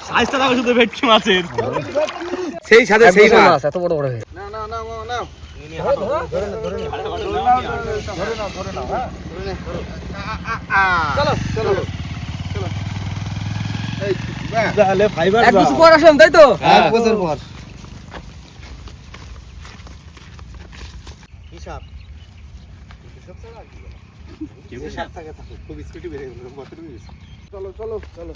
সাইজটা দেখো শুধু ভেটকি মাছের। সেই সাথে সেই মাছ এত বড় বড়। না না না না ধরে নাও হ্যাঁ চলো চলো চলো। এই তাহলে ফাইবার এক বছর পর আসলাম তাই তো? এক বছর পর হিসাব হিসাব থাকে খুব স্পিডে বেড়ে গেল বছর বেশি। চলো চলো চলো।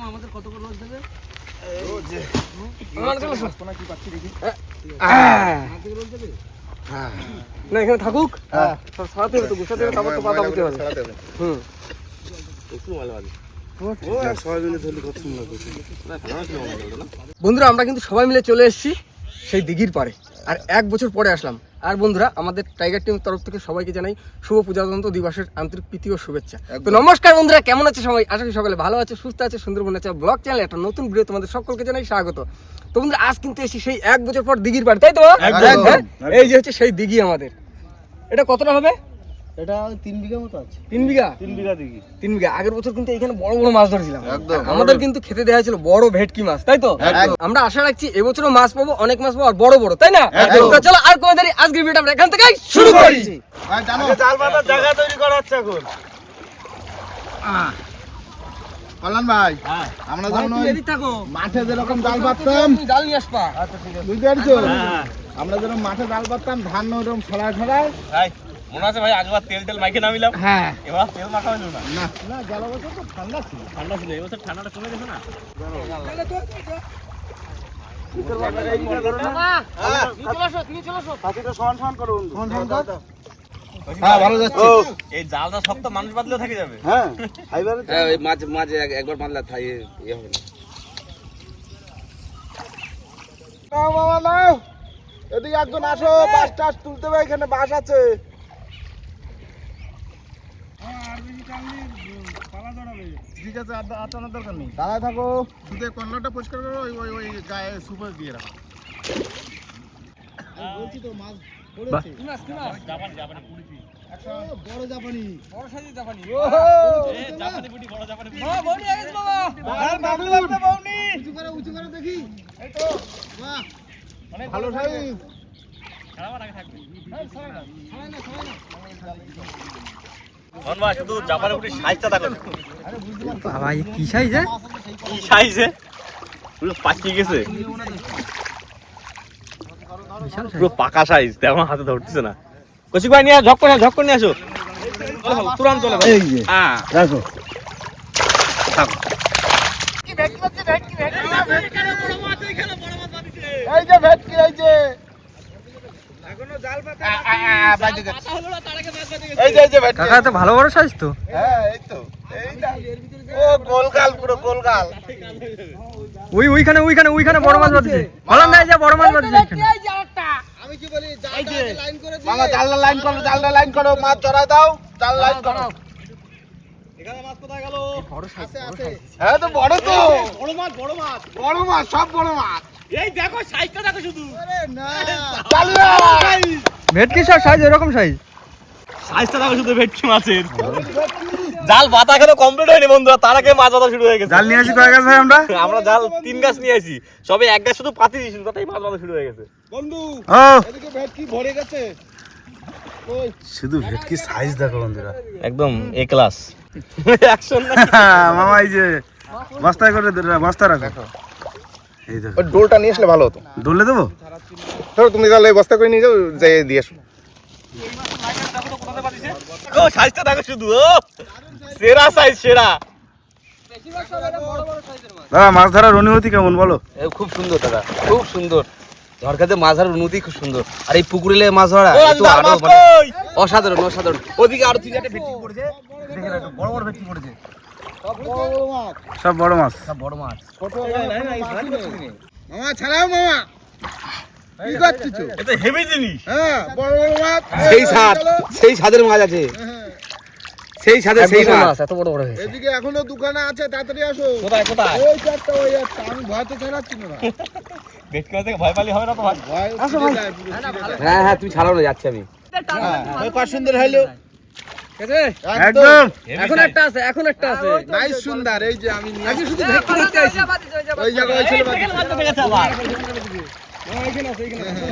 আমাদের কত করে রোজ দেবে? না এখানে থাকুক, সারাতে হবে তো, গুছাতে হবে, তারপর তো পাতা দিতে হবে। বন্ধুরা আমরা কিন্তু সবাই মিলে চলে এসেছি সেই দিঘির পাড়ে, আর এক বছর পরে আসলাম। আর বন্ধুরা আমাদের টাইগার টিমের তরফ থেকে সবাইকে জানাই শুভ প্রজাতন্ত্র দিবসের আন্তরিক প্রীতি ও শুভেচ্ছা। তো নমস্কার বন্ধুরা, কেমন আছে সবাই? আশা করি সকালে ভালো আছে, সুস্থ আছে। সুন্দরবন আছে ব্লগ চ্যানেল একটা নতুন ভিডিও তোমাদের সকলকে জানাই স্বাগত। তো বন্ধুরা আজ কিন্তু এসেছি সেই এক বছর পর দিঘির পাড়ে, তাই তো? এই যে হচ্ছে সেই দিঘি আমাদের। এটা কতটা হবে? এটা 3 বিঘা মতো আছে। 3 বিঘা? 3 বিঘা দিঘি। 3 বিঘা। আগের বছর কিন্তু এখানে বড় বড় মাছ ধরেছিলাম, আমাদের কিন্তু খেতে দেওয়া হয়েছিল বড় ভেটকি মাছ, তাই তো? আমরা আশা রাখছি এবছরও মাছ পাবো, অনেক মাছ পাবো, আর বড় বড়, তাই না? তো চলো আর কোন দেরি, আজকের ভিডিওটা আমরা এখান থেকে শুরু করি। জানো জাল পাতার জায়গা তৈরি করা হচ্ছে এখন। কল্যাণ ভাই, আমরা যেমন মাঠে যেরকম জাল পাততাম, জাল নিয়ে আসবা। আচ্ছা ঠিক আছে, বুঝতে পারছো? আমরা যেরকম মাঠে জাল পাততাম, ধান ওরকম ছড়ায় ছড়ায়। মনে আছে ভাই আগবার তেল মাইকে নামিলাম, হ্যাঁ এবার তেল মাখা হলো না। না না, গেল বছর তো ঠান্ডা ছিল। ঠান্ডা ছিল, এবছর ঠান্ডাটা কমে গেছে না। হ্যাঁ ভালো যাচ্ছে। এই জালটা শক্ত, মানুষ বাঁধলেও থেকে যাবে। হ্যাঁ ফাইবার। হ্যাঁ ওই মাঝে একবার বাঁধলে থাই ইয়ে হবে না। নাও বাবা নাও, এদিকে একজন আসো, বাস টাস তুলতে হবে, এখানে বাস আছে। ঠিক আছে, আটানোর দরকার নেই, দাঁড়ায় থাকো। শুধু কর্নারটা পরিষ্কার করো, ওই গায়ে সুপার দিয়ে রাখো। বলছি তো মাছ পড়েছে। জাপানি পুরি, বড় জাপানি, বড় সাইজের জাপানি। জাপানি পুরি, বড় জাপানি পুরি। বাবা বড়ি আগে বাবা। উঁচু করে দেখি। এই তো বাহ, অনেক ভালো সাইজ। খারাপ আগে থাকবে। ভাই শুধু জাপানি পুরি সাইজটা দেখো। বাবা এই কি সাইজে? কি সাইজে? পুরো পাকিয়ে গেছে, পুরো পাকা সাইজ। আমার হাতে ধরতেছে না। কৌশিক ভাই নিয়ে ঝক করে নিয়ে আসো, তুরান চলে ভাই। হ্যাঁ রাখো। এই যে ভেটকি, এই যে এখনো জাল পাতা বাজে যাচ্ছে। এই যে ভেটকি। কাকা তো ভালো বড় সাইজ তো। হ্যাঁ এই তো, এইটা ও গোলগাল, পুরো গোলগাল। ওইখানে বড় মাছ বাঁধছে। বললাম না এই যে বড় মাছ বাঁধছে এখানে। আমি কি বলি, জালটা লাইন করে দিই। মামা জালটা লাইন করো, মাছ চড়ায় দাও, জাল লাইন করো। এখানে মাছ কোথায় গেল? বড় সাইজ আছে। হ্যাঁ তো বড় তো, বড় মাছ বড় মাছ, সব বড় মাছ। এই দেখো সাইজটা দেখো শুধু। আরে না, চালিয়া ভেটকি সব সাইজ এরকম সাইজ। সাইজটা দেখো শুধু ভেটকি মাছের। জাল বাতা এখনো কমপ্লিট হয়নি বন্ধুরা, তার আগে মাছ বাঁধা শুরু হয়ে গেছে। জাল নিয়ে আসি কয় গাছ ভাই আমরা জাল 3 গাছ নিয়ে আসি, সবে এক গাছ শুধু পাতি দিয়েছি, তাতেই মাছ বাঁধা শুরু হয়ে গেছে। বন্ধু ও এদিকে ভেটকি ভরে গেছে। ওই শুধু ভেটকি সাইজ দেখো বন্ধুরা, একদম এ ক্লাস অ্যাকশন না। মামা এই যে বস্তায় করে বস্তা রাখো। এই দেখো, ওই ডোলটা নিয়ে আসলে ভালো হতো। দৌড়লে দেবো। ধরো তুমি তাহলে বস্তা করে নিয়ে যাও, যাই দিয়ে আসো। ও সাইজটা দেখো শুধু, ও সেরা সাইজ, সেরা। দাদা মাছ ধরার অনুভূতি কেমন বলো? খুব সুন্দর দাদা, খুব সুন্দর। ঝড়খাতে মাছ ধরার অনুভূতি খুব সুন্দর। আর এই পুকুরে মাছ ধরা অসাধারণ অসাধারণ। ওদিকে আরো 3-4টা ভেটকি পড়েছে, দেখে রাখো, বড় বড় ভেটকি পড়েছে। সব বড় মাছ। সব বড় মাছ। মামা ছাড়াও, মামা কি করছিস? এটা হেভি জিনিস। হ্যাঁ বড় বড় মাছ, সেই ছাদের মাছ আছে, সেই ছাদের সেই মাছ এত বড় বড় হয়েছে। এদিকে এখনো দোকানে আছে, তাড়াতাড়ি আসো। কোথায় ওই চারটা, ওই একটা। আমি ভয় তো ছাড়াচ্ছি না। ভেটকি মাছ থেকে ভয় পালি হবে না তো ভাই। ভয় হ্যাঁ হ্যাঁ তুমি ছাড়াও না, যাচ্ছি আমি। কত সুন্দর হইলো। ঠিক আছে? একদম এখন একটা আছে নাইস সুন্দর, এই যে আমি নিয়ে আজকে শুধু ভেটকি ধরতে আইছি ওই জায়গায় ওই ছেলে বাদ দিছে। এইখানে আছে এইখানে আছে।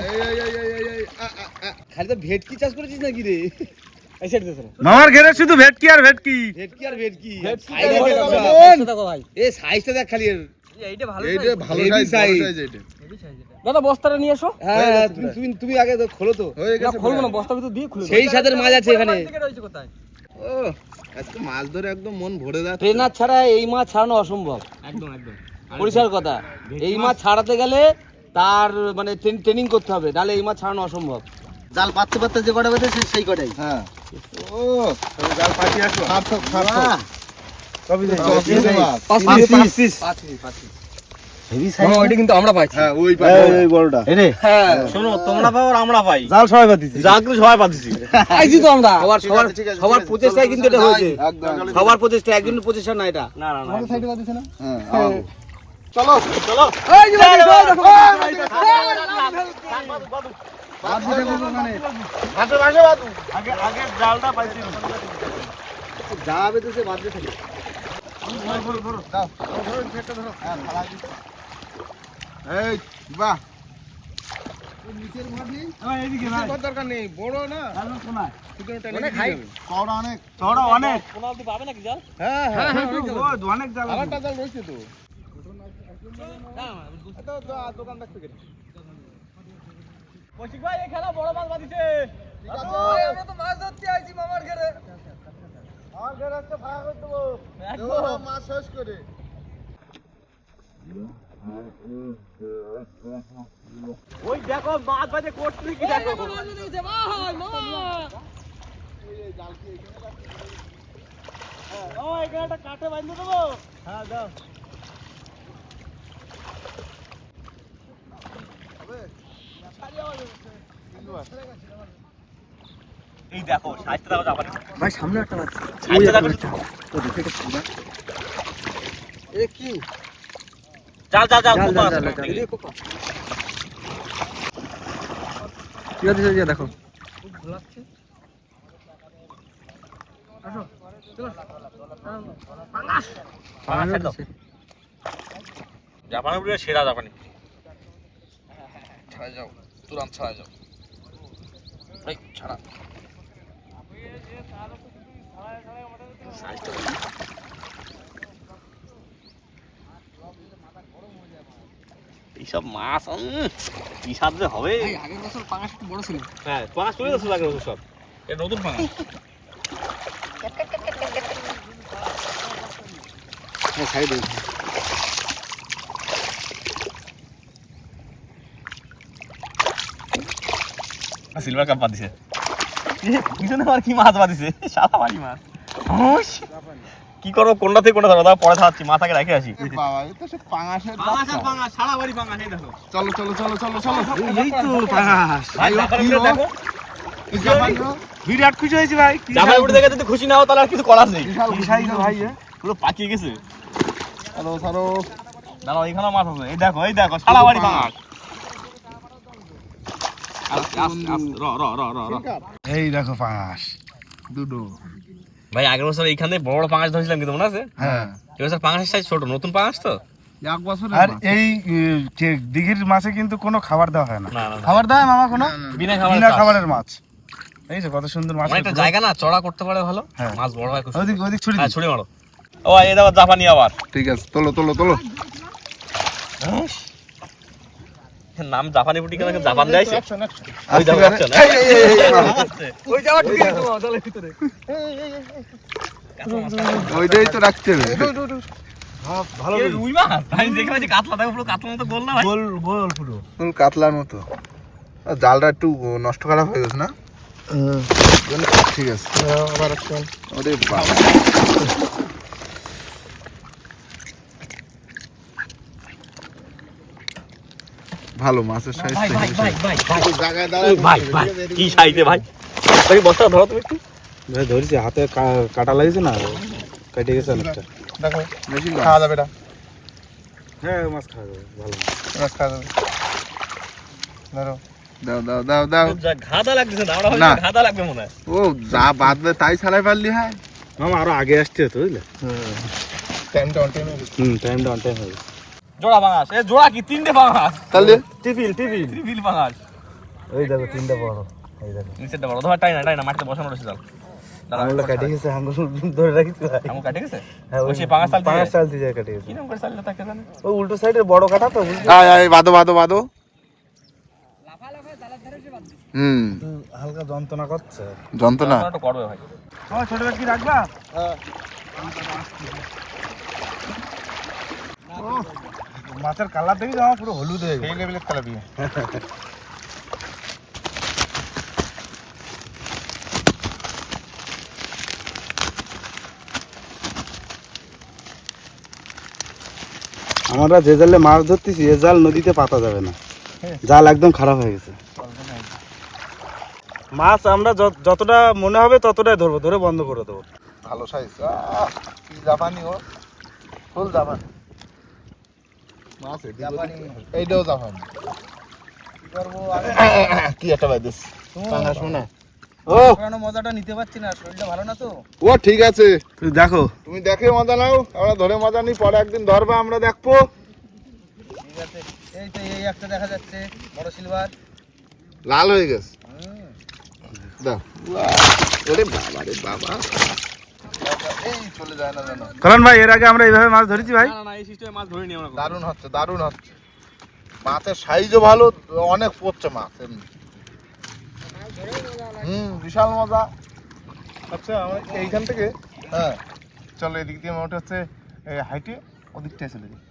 খালি তো ভেটকি চাষ করেছিস নাকি রে? এই সাইড দিয়ে মামার ঘেরে শুধু ভেটকি আর ভেটকি। ভেটকি আর ভেটকি দেখো ভাই এই সাইজটা দেখ খালি এর। এইটা ভালো এইটা ভালো Heavy সাইজ, বড় size। সাইজ এটা। দাদা বস্তাটা নিয়ে এসো হ্যাঁ, তুমি আগে তো খোলো তো। হয়ে না গেছে খুলবো না বস্তার ভিতর দিয়ে খুলে সেই সাদের মাছ আছে এখানে। কোথায় ও আজকে মাছ ধরে একদম মন ভরে যাচ্ছে। ট্রেনার ছাড়া এই মাছ ছাড়ানো অসম্ভব। একদম একদম পরিষ্কার কথা, এই মাছ ছাড়াতে গেলে তার মানে ট্রেনিং করতে হবে, নাহলে এই মাছ ছাড়ানো অসম্ভব। জাল পাততে পাততে যে কটা বেঁধে সেই কটাই। হ্যাঁ। ও জাল পাতি আসো। সার্থক। কবি দে। পাঁচ পিস হেভি মামা ওইটা কিন্তু আমরা পাইছি হ্যাঁ ওই এই বড়টা। এরে হ্যাঁ শোনো, তোমরা পাও আর আমরা পাই। জাল সবাই পাতিছি। যা কিন্তু সবাই পাচ্ছি। পাইছি তো আমরা সবার সবার ঠিক আছে, সবার ঠিক আছে, প্রচেষ্টায় কিন্তু এটা হয়েছে। একদম। সবার প্রচেষ্টা, একজনের প্রচেষ্টা না এটা। না না না, আমাদের সাইডে বাদিছে না? হ্যাঁ। চলো চলো। এই যে দেখো দেখো আগে জালটা পাইছি। যা বেঁধেছে বাদ দিয়ে থাকি। এই বাহ, নিচের মাটি দরকার নেই, বড় না অনেক হাইট, চওড়া অনেক। চড়া অনেক। কোনালতি পাবে নাকি জাল? হ্যাঁ হ্যাঁ অনেক জাল। আরেকটা জাল রয়েছে তো। দোকান দেখতে গেলে কৌশিক ভাই, এই খেলা বড় মাছ বাঁধিছে। ঠিক আছে। আমরা তো মাছ ধরতে আইছি মামার ঘরে আমার ঘরে আজকে ভাড়া করে দেবো। দেবো মাছ শেষ করে। ওই দেখো মাছ বাজে করতে কি দেখো। ও এখানে একটা কাটে বাঁধতে দেবো। হ্যাঁ দাও। এই দেখো সাইজটা দেখো জাপানি। ভাই সামনে একটা মাছ সাইজটা দেখো। এ কি জাল জাল জাল জাল, কোপা জাল, আছে। জাল, জাল। এ কোপা। কি হচ্ছে যে দেখো পাঁচ দাও। জাপানি পুরো সেরা জাপানি। ছাড়া যাও, তুরান ছাড়া যাও। এই ছাড়া। এইসব মাছ কি স্বাদ যে হবে। ভাই আগের বছর পাঙাশ একটু বড় ছিল হ্যাঁ পাঁচ চলে যাচ্ছে লাগে সব। এটা নতুন পাঙাশ। হ্যাঁ সাইডে। সিলভার কাপ বাঁধিছে। পিছনে আর কি মাছ বাঁধিছে, সাদা বাড়ি মাছ। হুস। কি করো, কোনটা থেকে কোনটা ধরো, পরে খাওয়াচ্ছি, মাথাকে রেখে আসি। বাবা এই তো সে পাঙাশের বাচ্চা। সাদা বাড়ি পাঙাশ, এই দেখো। চলো চলো চলো চলো চলো। এই তো পাঙাশ। ভাই জাপানি পুরো দেখো। বিরাট খুশি হয়েছি ভাই। জাপানি পুরো দেখে যদি খুশি না হও তাহলে আর কিছু করার নেই। কি সাইজ ভাই? পুরো পাকিয়ে গেছে। চলো চলো। দাঁড়াও, এখানেও মাছ আছে। এই দেখো সাদা বাড়ি পাঙাশ। আস্তে আস্তে আস্তে, র র র র র। এই দেখো পাঙাশ দুটো। ভাই আগের বছর এইখানে বড় বড় পাঙাশ ধরেছিলাম, কিন্তু মনে আছে? হ্যাঁ। এবছর পাঙাশের সাইজ ছোট, নতুন পাঙাশ তো। এক বছর আর এই দিঘির মাছে কিন্তু কোনো খাবার দেওয়া হয় না। না না, খাবার দেয় মামা কোনো? বিনা বিনা খাবার। খাবারের মাছ। এই যে কত সুন্দর মাছ। অনেকটা জায়গা না, চড়া করতে পারে ভালো। হ্ঁ। মাছ বড় হয় খুব। ওদিক ওদিক ছুরি হ্যাঁ দিই। ছুড়ে মারো। ও এই দেখো জাপানি আবার। ঠিক আছে, তোলো তোলো তোলো। নাম জাপানি পুটি কেন জাপান দেয়ছে? ওই দেখো, action, ওই যাওয়া ঠিক আছে তোমার জলের ভিতরে ওইটাই তো রাখতে হবে। ভালো এ রুই মাছ। আমি দেখে পাচ্ছি কাতলা, দেখো পুরো কাতলা মতো গোল না ভাই। গোল গোল পুরো। ফুল কাতলার মতো। জালটা একটু নষ্ট করা হয়ে গেছে না? ঠিক আছে। আবার একটা। ওরে বাবা। ভালো মাছের সাইজ। ভাই ভাই ভাই ভাই ভাই জায়গায় ভাই ভাই কি সাইজে ভাই। ভাই বস্তা ধরো তুমি একটু। ভাই ধরেছি, হাতে কাটা লাগিয়েছে না, কেটে গেছে অনেকটা। দেখো বেশি খাওয়া যাবে এটা। হ্যাঁ মাছ খাওয়া যাবে, ভালো মাছ। মাছ খাওয়া যাবে। ধরো দাও দাও দাও দাও ঘাদা লাগতেছে না, আমরা না। ঘাদা লাগবে মনে হয়। ও যা বাঁধবে তাই ছাড়াই পারলি হয়। মামা আরো আগে আসতে হতো বুঝলে। টাইমটা অন টাইমে টাইমটা অন টাইম হবে। জোড়া পাঙাশ, এ জোড়া কি 3টে পাঙাশ, তাহলে টিফিল টিফিল। ত্রিভিল পাঙাশ। ওই দেখো 3টা বড়। এই দেখো নিচেরটা বড়, ধর টাই না মাটিতে বসানো রয়েছে জাল। আঙুলটা কেটে গেছে, আঙুল ধরে রাখিস ভাই। আঙুল কাটে গেছে? হ্যাঁ ওই সেই পাঙাশ চালতে পাঁচ যায়? সাল দিয়ে কেটে গেছে। কি নাম করে চালটা তাকে জানে? ওই উল্টো সাইডের বড় কাটা তো বুঝলি। আয় আয় বাদো বাদো বাদো। হালকা যন্ত্রণা করছে। যন্ত্রণা একটু করবে ভাই। আমার ছোট ব্যাগ কি রাখবা? মাছের কালার দেখি আমার পুরো হলুদ হয়ে গেছে। এই লেভেলের খেলা বিয়ে। আমরা যে জালে মাছ ধরতেছি এ জাল নদীতে পাতা যাবে না, জাল একদম খারাপ হয়ে গেছে। মাছ আমরা যতটা মনে হবে ততটাই ধরবো, ধরে বন্ধ করে দেবো। ভালো সাইজ। কি জাপানি ও, ফুল জাপানি মাছ। এইটাও জাপানি। কি একটা বাইদেশ পাঙাশ মনে হয়। ও মজাটা নিতে পারছি না, শরীরটা ভালো না তো। ও ঠিক আছে, তুই দেখো তুমি দেখে মজা নাও, আমরা ধরে মজা নিই, পরে একদিন ধরবা আমরা দেখবো। ঠিক আছে, এই তো এই একটা দেখা যাচ্ছে বড় সিলভার। লাল হয়ে গেছে। দাও। ওরে বাবা রে বাবা, এই চলে যায় না জানো। কারণ ভাই এর আগে আমরা এইভাবে মাছ ধরেছি ভাই। না এই সিস্টেমে মাছ ধরে নি আমরা। দারুণ হচ্ছে দারুণ হচ্ছে। মাছের সাইজও ভালো, অনেক পড়ছে মাছ এমনি। বিশাল মজা। আচ্ছা আমরা এইখান থেকে হ্যাঁ চলো এদিক দিয়ে মোট হচ্ছে হাইটে ওদিকটায় চলে যাই।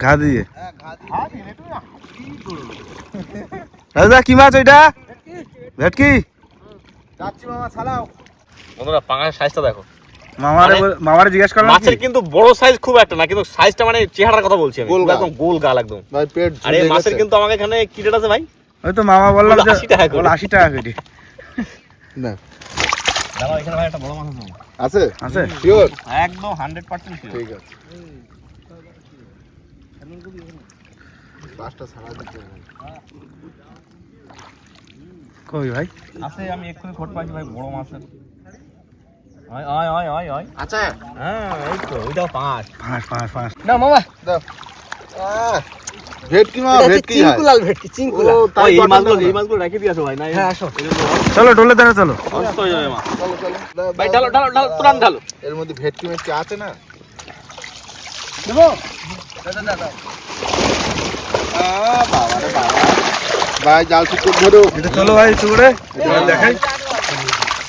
ঘা দিয়ে হ্যাঁ ঘা দিয়ে হ্যাঁ দিলে তুমি দাদা কি মাছ ওইটা? ভেটকি? যাচ্ছি মামা ছাড়াও। বন্ধুরা পাঙাশের সাইজটা দেখো। মামারে জিজ্ঞেস করলাম মাছের কিন্তু বড় সাইজ খুব একটা না, কিন্তু সাইজটা মানে চেহারার কথা বলছি আমি, গোল গাল। একদম গোল গাল একদম। ভাই পেট আর এই ঝুলে মাছের গেছে। কিন্তু আমাকে এখানে কি রেট আছে ভাই? ওই তো মামা বললাম বললো যে 80 টাকা করে। বললো 80 টাকা কেজি না দাঁড়াও, এখানে ভাই একটা বড় মাছ আছে। আছে আছে। শিওর একদম 100% শিওর। ঠিক আছে। পাঁচটা ছাড়া দিতে হবে। কই ভাই? আছে, আমি এক্ষুনি খোঁজ পাইছি ভাই বড় মাছের। আয় আয় আয় আয় আয়। আচ্ছা হ্যাঁ এই তো ওইটাও পাঁচ। পাঁচ না মামা, দাও। ভেটকি মা, এটা হচ্ছে ভেটকি হয়। চিঙ্কুলাল ভেটকি, চিঙ্কুলা। ও তাই এই কটন মাছগুলো দাও না। এই মাছগুলো রেখে দিয়েছো ভাই, না হ্যাঁ আসো। চলো ডোলে ধরে চলো। অসুস্থ হয়ে যাবে মাছ। চলো চলো দাও, ভাই দাও, ঢালো ঢালো ঢালো, তুরান ঢালো। এর মধ্যে ভেটকি মেটকি আছে না? দেবো দাদা দাদা বাবা রে বাবা, ভাই জাল ঠিক করে ধরো। এটা চলো ভাই চুড়ে দেখাই।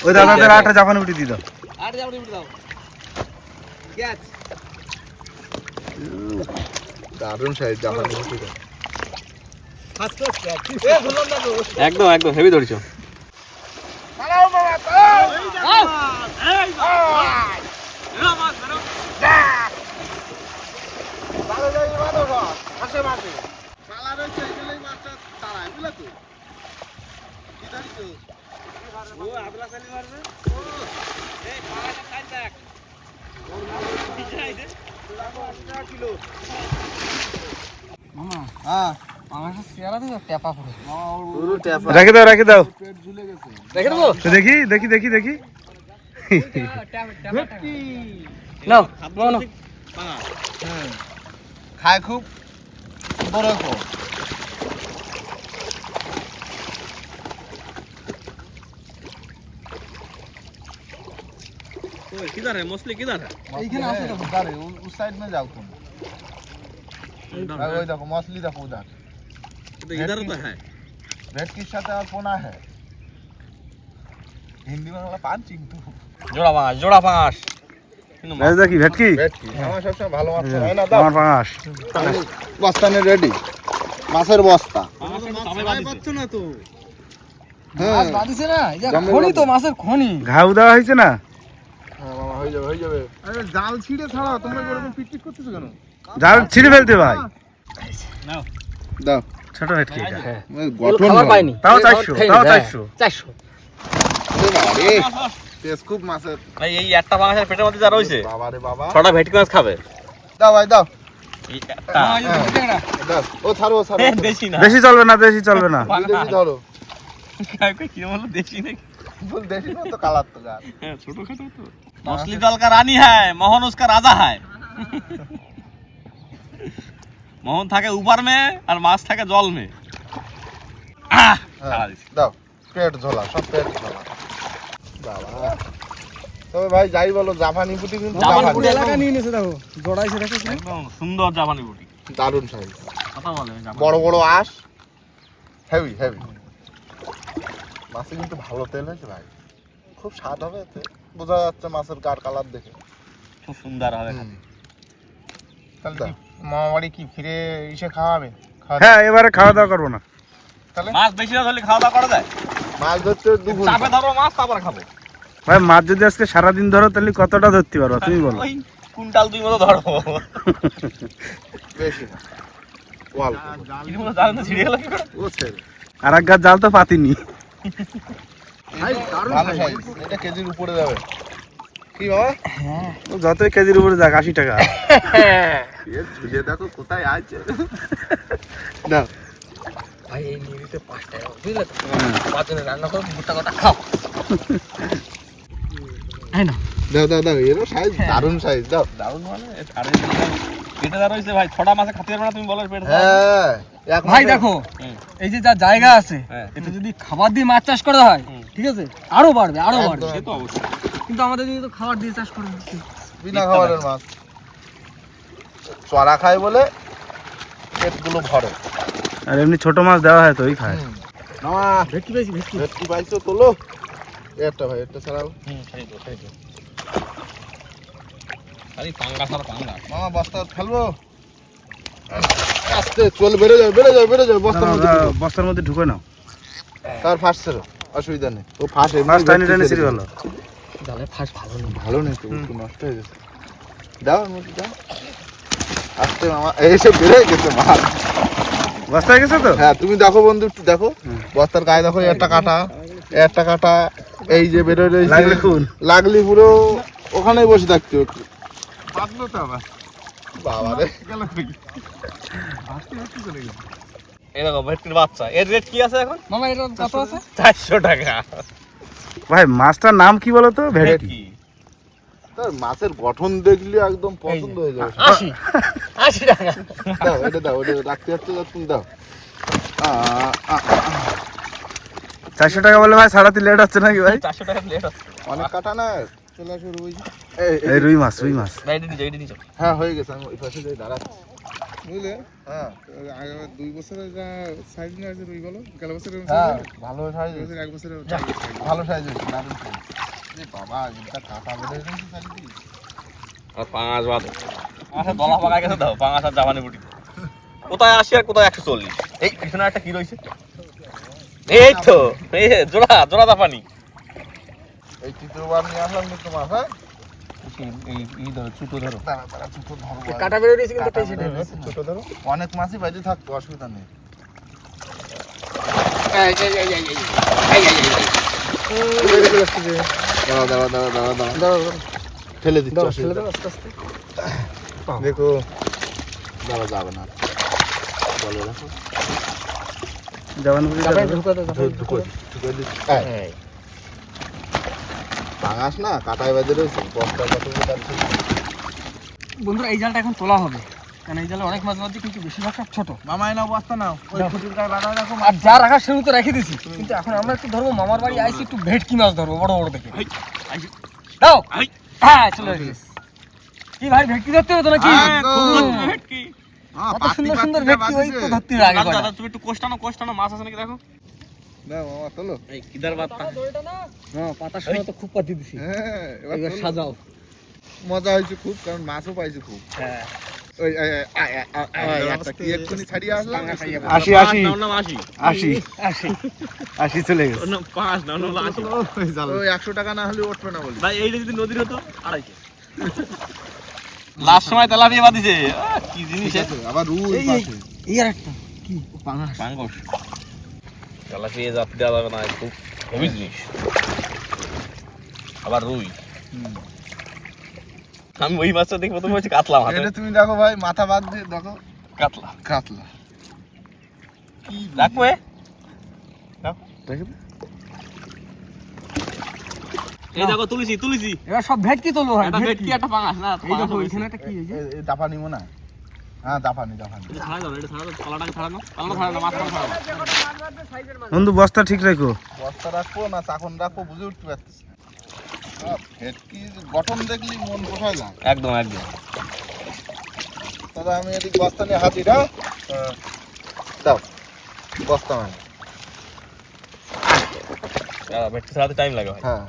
ওই দাদাদের আটা জাপানি উঠে দিয়ে দাও। আর যাও রিপিট দাও। গ্যাস দারুণ সাইজ জাপানি ভেটকি। ফাস্ট ফাস্ট এ বললাম না তো। একদম একদম হেভি ধরেছো। হ্যাঁ পাঙাশের চেহারা তো টেপা পুরো। পুরো ট্যাপ। রেখে দাও রেখে দাও। রেখে দেবো? তো দেখি দেখি দেখি দেখি। নাও নাও। খায় খুব বড় খুব। किधर है मोस्टली किधर है? এইখানে আছে তো उधर है, उस साइड में जाओ तुम। ওই দেখো মছলি দেখো उधर। तो इधर तो है। ভেটকির সাথে আর পোনা है। হিন্দি में বলা পান চিংটু। जोड़ा पाँच। রাজদা কি ভেটকি? ভেটকি আমার সবসময় ভালো মাছ হয় না। দাও আমার পাঙাশ। বস্তানে রেডি, মাছের বস্তা। পাচ্ছ না তো। মাছ বাঁধিছে না, এই যে খনি তো মাছের খনি। ঘাউ দেওয়া হয়েছে না? হ্যাঁ মামা হয়ে যাবে হয়ে যাবে। আরে জাল ছিঁড়ে ছাড়াও, তোমরা এরকম পিকপিক করতেছো কেন? জাল ছিঁড়ে ফেলতে ভাই। দাও ছোট ভেটকি এটা। গঠন খাবার পাইনি। তাও 400, তাও 400। 400। তেজ খুব মাছের। ভাই এই একটা পাঙাশের পেটের মধ্যে যা রয়েছে বাবা রে বাবা। 6টা ভেটকি মাছ খাবে। দাও ভাই দাও। এই একটা। দাও, ও ছাড়ো ও ছাড়ো এ, দেশি না। দেশি চলবে না, দেশি চলবে না। বিদেশি ধরো কি বললো দেশি নাকি? বল দেশি না তো কালার তো গাছ হ্যাঁ, ছোটখাটো তো। मछली दल का रानी है, मोहन उसका राजा है। मोहन থাকে ऊपर में और माछ থাকে জল में। আহ, ছাড়া দিছি। দাও পেট ঝোলা সব পেট ঝোলা বাবা তবে ভাই যাই বলো জাপানি পুঁটি কিন্তু জাপানি জাপানি। পুঁটি এলাকা নিয়ে নিয়েছে দেখো, জড়াইছে দেখো কি? একদম সুন্দর জাপানি বুটি। দারুণ সাইজ কথা বলে জাপানি। বড় বড় আঁশ হেভি হেভি মাছে কিন্তু ভালো তেল হয়েছে ভাই খুব স্বাদ হবে এতে বোঝা যাচ্ছে মাছের গার কালার দেখে খুব সুন্দর হবে। তাহলে দাও মামা বাড়ি কি ফিরে এসে খাওয়াবে? হ্যাঁ, এবারে খাওয়া দাওয়া করবো না। মাছ বেশি না ধরলে খাওয়া দাওয়া করা যায়? মাছ ধরতে দুপুর চাপে ধরো মাছ তারপরে খাবো। ভাই মাছ যদি আজকে সারাদিন ধরো তাহলে কতটা ধরতে পারো তুমি বলো? ওই কুইন্টাল 2 মতো ধরো। বেশি না অল্প কিন্তু মনে জানেন তো ছিড়ে গেল কি করে? ও ছেড়ে আর এক গাছ জাল তো পাতিনি। ভালো সাইজ এটা কেজির উপরে যাবে কি বাবা ও যতই কেজির উপরে যাক 80 টাকা। এর ঝুলে দেখো কোথায় আছে দাও ভাই এই নিয়ে নিতে 5 টাকা বুঝলে তো? 5 জনের রান্না করো, গোটা গোটা খাও। এই না দাও দাও দাও এরও সাইজ দারুণ সাইজ দাও দারুণ মানে আরে পেটে দাঁড় হইছে ভাই, 6টা মাছে খেতে পারবে না তুমি বলো পেটে দাঁড়। হ্যাঁ এক ভাই মাসে- দেখো, হুম। এই যে যা জায়গা আছে, হ্যাঁ। এটা যদি খাবার দিয়ে মাছ চাষ করা হয়, ঠিক আছে, আরো বাড়বে আরো একদম। বাড়বে। সে তো অবশ্যই। কিন্তু আমাদের যদি তো খাবার দিয়ে চাষ করে বিনা খাবারের মাছ চড়া খায় বলে পেটগুলো ভরে আর এমনি ছোট মাছ দেওয়া হয় তো ওই খায়। মামা ভেটকি পেয়েছি ভেটকি। ভেটকি পাইছো তোলো একটা ভাই একটা ছাড়াও সেই তো। আরে পাঙ্গাস আর পাঙ্গাস। মামা বস্তা ফেলবো আস্তে চল বেড়ে যাবে বেড়ে যাবে বেড়ে যাবে বস্তার মধ্যে ঢুকো। বস্তার মধ্যে ঢুকে নাও। তার ফাঁস ছিল অসুবিধা নেই ও ফাঁস মাছ টানি টানি ছিঁড়ে ভালো। জালে ফাঁস ভালো নেই। ভালো নেই তো একটু নষ্ট হয়ে গেছে দাও এর মধ্যে দাও আস্তে মামা এসে বেড়ে গেছে মাছ বস্তায় গেছে তো? হ্যাঁ তুমি দেখো বন্ধু একটু দেখো বস্তার গায়ে দেখো একটা কাটা এই যে বেরোয় রয়েছে লাগলে খুন। লাগলি পুরো ওখানেই বসে থাকতে হতো বাঁধলো তো আবার। বাবা রে এই দেখো ভেটকির বাচ্চা। এর রেট কি আছে এখন? মামা এটা কত আছে? 400 টাকা। ভাই মাছটার নাম কি বলো তো? ভেটকি। ভেটকি। তার মাছের গঠন দেখলে একদম পছন্দ হয়ে যাবে 80 টাকা। দাও এটা দাও এটা রাখতে যাচ্ছে তুমি দাও 400 টাকা বলে ভাই সারাতে লেট হচ্ছে নাকি ভাই? 400 টাকা প্লেট আছে। অনেক কাটা না চলে আসো রুই এই রুই মাছ রুই মাছ। না, এটা নিচে। হ্যাঁ হয়ে গেছে আমি ওই পাশে যাই দাঁড়াচ্ছি বুঝলে হ্যাঁ 2 বছরের যা সাইজ নিয়ে আছে রুই বলো গেল বছরের হ্যাঁ ভালো সাইজ 1 বছরের ভালো সাইজ হয়েছে দারুণ সাইজ এ বাবা এটা কাটা বেড়ে গেছে চারিদিকে আর পাঙাশ বাদ। পাঙাশের দলা পাকা গেছে দাও, পাঙাশ আর জাপানি বুটি। কোথায় 80 আর কোথায় 140। এই পিছনে একটা কি রইছে? এই তো, এই জোড়া জাপানি। এই তৃতীয়বার নিয়ে আসলাম কিন্তু মাছ হ্যাঁ এই ধরো ছোট ধরো। দাঁড়া দাঁড়া ছোট ধরো কাটা বেরো দিয়েছি কিন্তু কাটা টেস্ট বেড়ে গেছে, ছোট ধরো অনেক মাছই বাইরে থাকতো অসুবিধা নেই দাঁড়া দাঁড়া দাঁড়া দাঁড়া দাঁড়া দাঁড়া ফেলে দিচ্ছি অসুবিধা নেই। আস্তে আস্তে। দেখো দাঁড়া যাবে না বলো রাখো জবান বুঝে তারপরে যাবে। ঢুকে দাও, তারপরে ঢুকো ঢুকে দিচ্ছি পাঙাশ না কাটায় বাজে রয়েছে বস্তা কত বন্ধুরা এই জালটা এখন তোলা হবে, কারণ এই জালে অনেক মাছ বাজছে কিন্তু বেশিরভাগ সব ছোট। মামাই নাও বস্তা নাও ওই খুঁটির গায়ে বাঁধা রাখো আর যা রাখার সেগুলো তো রেখে দিছি, কিন্তু এখন আমরা একটু ধরবো, মামার বাড়ি আইসি একটু ভেটকি মাছ ধরবো বড় বড় দেখে। দাও হ্যাঁ চলে এসেছি। কি ভাই ভেটকি ধরতে হবে তো নাকি? ভেটকি। কত সুন্দর সুন্দর ভেটকি, ওই তো ধরতে হবে আগে কয়টা। দাদা তুমি একটু কোষ্টানো মাছ আছে নাকি দেখো। দাও মামা তোলো এই কিদার বাত্তা। হ্যাঁ পাতার সময় তো খুব পাতি দিছি, হ্যাঁ এবার এবার তোলো। সাজাও। মজা হয়েছে খুব কারণ মাছও পাইছে খুব হ্যাঁ ওই একটা কি এক্ষুনি ছাড়িয়ে আসলাম 80 80 নাও নাম 80। 80 চলে গেছে। ওর নাম 5 নাও নাম 80। ওই 100 টাকা না হলে উঠবে না বলি ভাই এইটা যদি নদীর হতো 250। লাস্ট সময় তেলাপিয়া বাদিছে। কি জিনিস আবার রুই এই পাশে এই আর একটা কি পাঙাশ। পাঙ্গস। তেলাপিয়া জাতি দেওয়া যাবে না, খুব হেভি জিনিস। আবার রুই। আমি ওই মাছটা দেখে প্রথমে বলছি কাতলা মাছ। এটা তুমি দেখো ভাই, মাথা বাদ দিয়ে দেখো, কাতলা কাতলা। রাখবো এ? এই দেখো তুলেছি এবার সব ভেটকি তুলবো ভাই, একটা ভেটকি। ভেটকি একটা পাঙাশ না এই দেখো এখানে একটা কি হয়েছে? এই দাফা নিবো না? হ্যাঁ দাফানি। এটা ছাড়া দাও, পালাটাকে ছাড়ানো মাছ ছাড়ানো। বন্ধু বস্তা ঠিক রাখো। বস্তা রাখবো না চাকন রাখবো বুঝে উঠতে পারতেছি না। ভেটকির গঠন দেখলি মন পোষায় না। একদম দাদা আমি এদিক বস্তা নিয়ে হাজির। হ্যাঁ দাও বস্তা মানে। ভেটকি ছাড়াতে টাইম লাগে ভাই। হ্যাঁ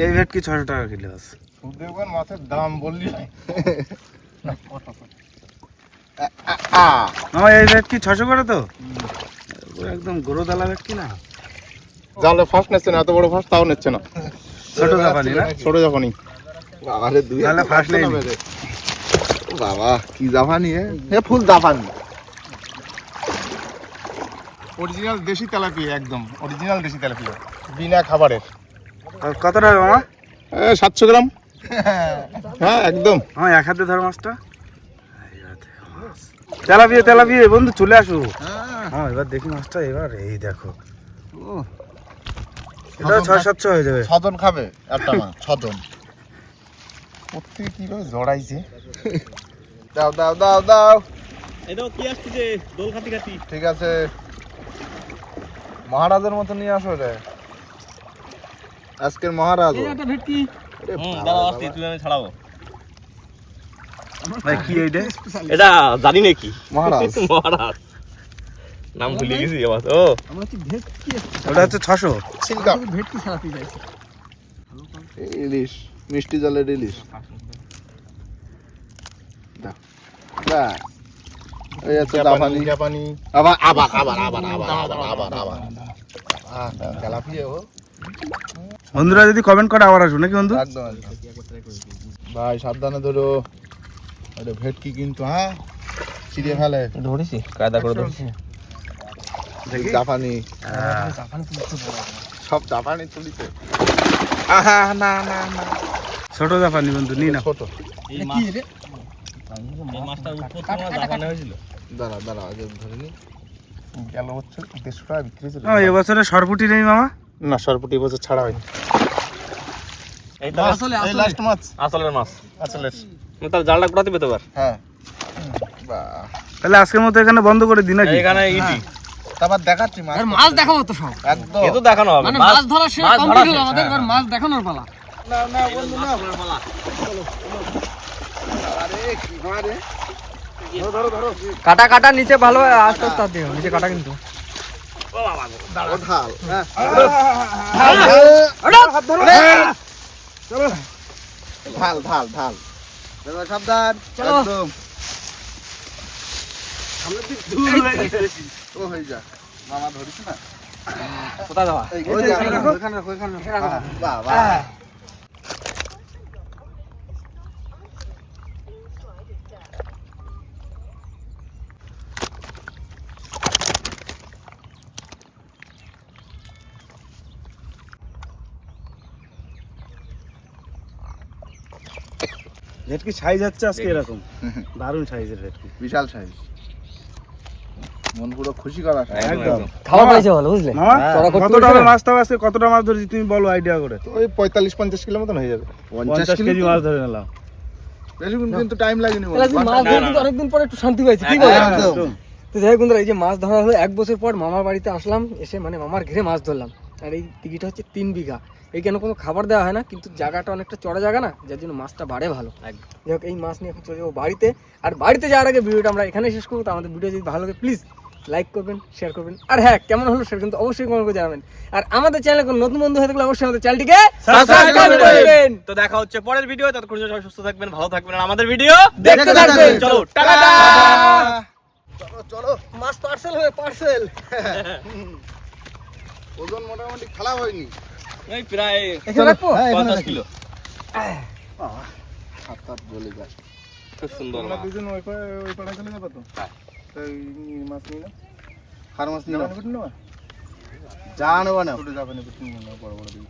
এই ভেটকি 600 টাকা কিলো আছে। সুদেবগণ মাছের দাম বললি ভাই। আমার এই ভেটকি 600 করে তো, ও একদম গরুদালা ভেটকি না, জালে ফার্স্ট নিচ্ছে না, এত বড় ফার্স্ট তাও নিচ্ছে না, ছোট জাপানি না। ছোট যখনই। বাবারে দুই তাহলে ফার্স্ট নেই। বাবা কি জাপানি হে ফুল জাপানি। অরিজিনাল দেশি তেলাপিয়া, একদম অরিজিনাল দেশি তেলাপিয়া, বিনা খাবারের। আর কত টাকা মামা? 700 গ্রাম। হ্যাঁ একদম। আমার এক হাতে ধর মাছটা। তেলাপিয়া বন্ধু চলে আসো। হ্যাঁ এবার দেখি মাছটা, এবার এই দেখো এটা 600-700 হয়ে যাবে। 6 জন খাবে একটা মাছ, 6 জন। প্রত্যেকে কিভাবে জড়াইছে। দাও দাও দাও দাও। এটাও কি আসছে দোল খাতি ঠিক আছে, মহারাজের মতো নিয়ে আসো রে, আজকের মহারাজ। এই একটা ভেটকি। দাঁড়াও আসছি, তুই আমি ছাড়াবো। ভাই কি এইটা? এটা জানি নাকি মহারাজ মহারাজ নাম ভুলে গেছি আবার। ও আমরা হচ্ছে ভেটকি এসেছি। ওটা হচ্ছে 600। সিলকা শুধু ভেটকি ছাড়াতে যাইছি। ইলিশ, মিষ্টি জলের ইলিশ। দাও ব্যাস, এই আছে জাপানি। জাপানি আবার আবার আবার আবার আবার আবার আবার আবার তেলাপিয়া। ও বন্ধুরা যদি কমেন্ট করে আবার আসবো নাকি বন্ধু? একদম একদম ভাই, সাবধানে ধরো। আরে ভেটকি কিন্তু হ্যাঁ ছিঁড়ে ফেলে। ধরেছি কায়দা করে ধরেছি। জাপানি সব জাপানি তুলিতে। আহা না না না, ছোট জাপানি বন্ধু নি না। ছোট। এই মাছটা উৎপত্তি জাপানে হয়েছিল। দাঁড়া দাঁড়া আগে ধরে নি। গেল বছর 150 টাকা বিক্রি হয়েছিল। এবছরে সরপুটি নেই মামা। না সরপুটি বছর ছাড়া হয়নি। এইটা এই লাস্ট মাছ, আসলের মাছ। আসলে তার জালটা কোথাতে পেতে পার? হ্যাঁ বাহ। তাহলে আজকের মতো এখানে বন্ধ করে দিই নাকি? এখানে ইটি তারপর দেখাচ্ছি মাছ। আর মাছ দেখাবো তো সব। একদম। এ তো দেখানো হবে। মানে মাছ ধরা শেষ, কমপ্লিট হলো আমাদের, এবার মাছ দেখানোর পালা। না না বন্ধু না। আরে কি মারে, ধরো ধরো ধরো। কাটা কাটা নিচে ভালো আস্তে আস্তে হাত দিও, নিচে কাটা কিন্তু। দাঁড়ো ঢাল। হ্যাঁ ঢাল ঢাল ঢাল। দেখো সাবধান। একদম ও হয়ে যা। মামা ধরিস না। কোথায় যাওয়া? ওই যে এখানে রাখো, এখানে রাখো, এখানে রাখো। বাহ বাহ। ভেটকি সাইজ হচ্ছে আজকে এরকম, দারুণ সাইজের ভেটকি। বিশাল সাইজ, মন পুরো খুশি করা। একদম। খাওয়া পাইছে ভালো, বুঝলে? মামা চড়া করতে কতটা পেরেছো? মাছ তাও আজকে কতটা মাছ ধরেছি তুমি বলো আইডিয়া করে। ওই 45-50 কিলো মতন হয়ে যাবে। 50 কেজি মাছ ধরে নিলাম। বেশিক্ষণ কিন্তু টাইম লাগেনি। তাহলে আজকে মাছ ধরে কিন্তু অনেকদিন পরে একটু শান্তি পাইছি, কি বল? একদম। তো যাই হোক বন্ধুরা, এই যে মাছ ধরা হলো 1 বছর পর মামার বাড়িতে আসলাম, এসে মানে মামার ঘিরে মাছ ধরলাম। আর এই দিঘিটা হচ্ছে 3 বিঘা। এইখানে কোনো খাবার দেওয়া হয় না, কিন্তু জায়গাটা অনেকটা চড়া জায়গা না, যার জন্য মাছটা বাড়ে ভালো। যাই হোক, এই মাছ নিয়ে এখন চলে যাবো বাড়িতে। আর বাড়িতে যাওয়ার আগে ভিডিওটা আমরা এখানে শেষ করবো। তো আমাদের ভিডিও যদি ভালো লাগে প্লিজ লাইক করবেন, শেয়ার করবেন, আর হ্যাঁ কেমন হলো সেটা কিন্তু অবশ্যই কমেন্ট করে জানাবেন। আর আমাদের চ্যানেলে কোনো নতুন বন্ধু হয়ে থাকলে অবশ্যই আমাদের চ্যানেলটিকে সাবস্ক্রাইব করবেন। তো দেখা হচ্ছে পরের ভিডিও। ততক্ষণ সবাই সুস্থ থাকবেন, ভালো থাকবেন, আর আমাদের ভিডিও দেখতে থাকবেন। চলো টাটা। চলো চলো। মাছ পার্সেল হবে, পার্সেল। ওজন মোটামুটি খেলা হয়নি। এই প্রায় এখানে রাখবো? 50 কিলো। হাত হাত বলে যায়। খুব সুন্দর তোমরা মাছ। দুজন ওই পাড়া চলে যাবো তো? তাই মাছ নিয়ে না? হার মাছ নিয়ে না? যা নেবা না। যাবে না, বড় বড় দিকে।